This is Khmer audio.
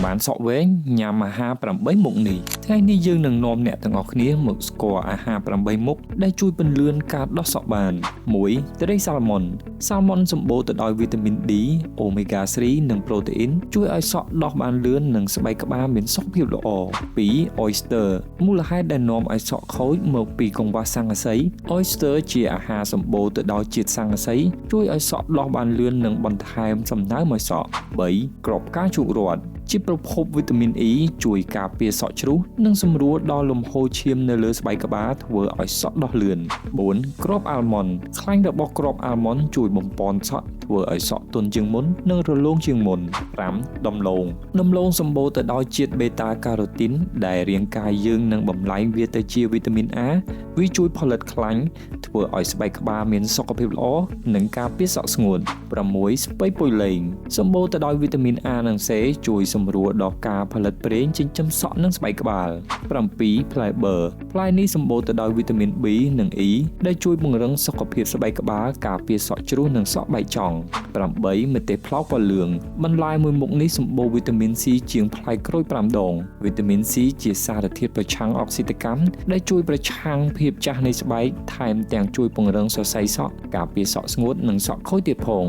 បានសក់វែងញ៉ាំអាហារ8មុខនេះថ្ងៃនេះយើងនឹងនាំអ្នកទាំងអស់គ្នាមកស្គាល់អាហារ8មុខដែលជួយពន្លឿនការដោះសក់បាន1ត្រីសាល់ម៉ុនសម្បូរទៅដោយវីតាមីន D អូមេហ្គា 3 និងប្រូតេអ៊ីនជួយឲ្យសក់ដោះបានលឿននិងស្បែកក្បាលមានសុខភាពល្អ2 Oyster មូលហេតុដែលនាំឲ្យសក់ខូចមកពីកង្វះស័ង្កសី Oyster ជាអាហារសម្បូរទៅដោយជាតិស័ង្កសីជួយឲ្យសក់ដោះបានលឿននិងបន្ថែមសំណើមឲ្យសក់3គ្រាប់ផ្កាឈូករ័ត្នជាប្រភពវីតាមីន E ជួយការពារសក់ជ្រុះនិងសម្រួលដល់លំហូរឈាមនៅលើស្បែកក្បាលធ្វើឲ្យសក់ដោះលឿន4គ្រាប់អាល់ម៉ុនខ្លាញ់របស់គ្រាប់អាល់ម៉ុនជួយបំប៉នសក់ធ្វើឲ្យសក់ទន់ជាងមុននិងរលោងជាងមុន5ដំឡូងសម្បូរទៅដោយជាតិបេតាការ៉ូទីនដែលរាងកាយយើងនឹងបំលែងវាទៅជាវីតាមីន A វាជួយផលិតខ្លាញ់ធ្វើឲ្យស្បែកក្បាលមានសុខភាពល្អនិងការពារសក់ស្ងួត6ស្ពៃពុយលែងសម្បូរទៅដោយវីតាមីន A និង C ជួយសម្រួលដល់ការផលិតប្រេងចិញ្ចឹមសក់និងស្បែកក្បាល7ផ្លែបឺផ្លែនេះសម្បូរទៅដោយវីតាមីន B និង E ដែលជួយពង្រឹងសុខភាពស្បែកក្បាលការពារសក់ជ្រុះនិងសក់បែកចង់8ម្ទេសផ្លោកពណ៌លឿងបន្លែមួយមុខនេះសម្បូរវីតាមីន C ជាងផ្លែក្រូច5ដងវីតាមីន C ជាសារធាតុប្រឆាំងអុកស៊ីតកម្មដែលជួយប្រឆាំងភាពចាស់នៃស្បែកថែមទាំងជួយពង្រឹងសរសៃសក់ការពារសក់ស្ងួតនិងសក់ខូចទៀតផង